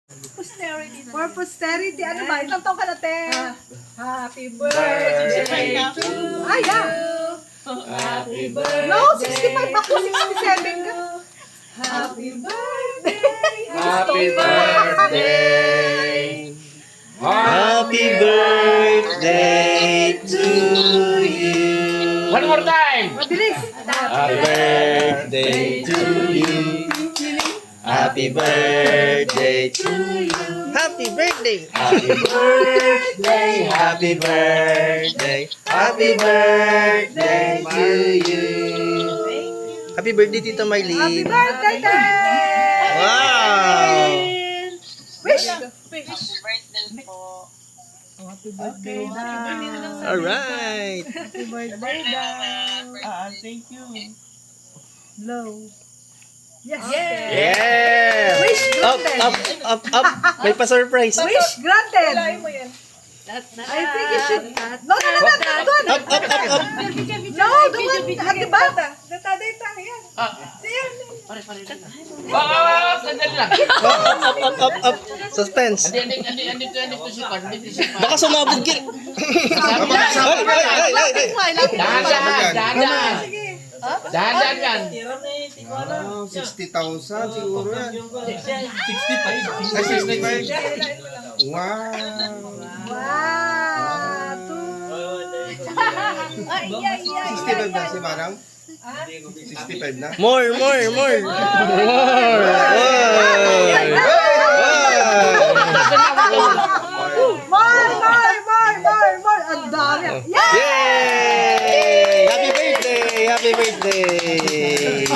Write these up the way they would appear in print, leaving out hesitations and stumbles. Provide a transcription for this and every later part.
Posterity. For posterity. Ano ba? Ilang taon ka na, te? Happy birthday to Ay, yeah. Happy birthday. No, 65 ako. 67 ka. Happy birthday. Happy birthday. Happy birthday to you. One more time. Mabilis. Happy birthday to you. Happy birthday to you. Happy birthday. Happy birthday. Happy birthday. Happy birthday to you. Happy birthday, Tito Happy Marlene. birthday, te. Wow. Wish. Happy birthday daw. All right. Happy birthday daw. Thank you. Low. Yes. Yeah. Wish Up, granted. up, up, up. May pa-surprise. Wish granted. mo yan. I think you should. No, no, no, no, no, no. Up, up, up, up. No, the one. Diba? Sandali lang. Up, up, up, up. Suspense. Andito si Pan. Baka sumabog ki. Ay, ay, ay, ay. Dahan-dahan. Dahan-dahan yan. 60,000 siguro yan. 65. Ay, 65. Wow. Wow. Ay, ay, ay. 65 na si Manang? 65 na? More, more, more. More. More. Ang dami. Yeah! Yay! Happy birthday! Happy birthday!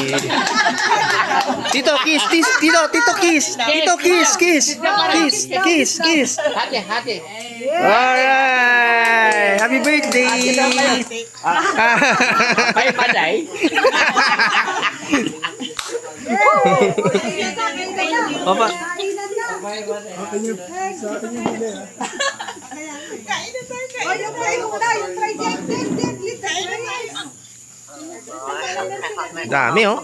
Tito, kiss, kiss. Tito, kiss. Tito, kiss, kiss. Kiss, kiss, kiss. Hati. Alright! Happy birthday! Ay, paday. Papa. Oh, yung try mo na. Yung try dyan. Dami, oh.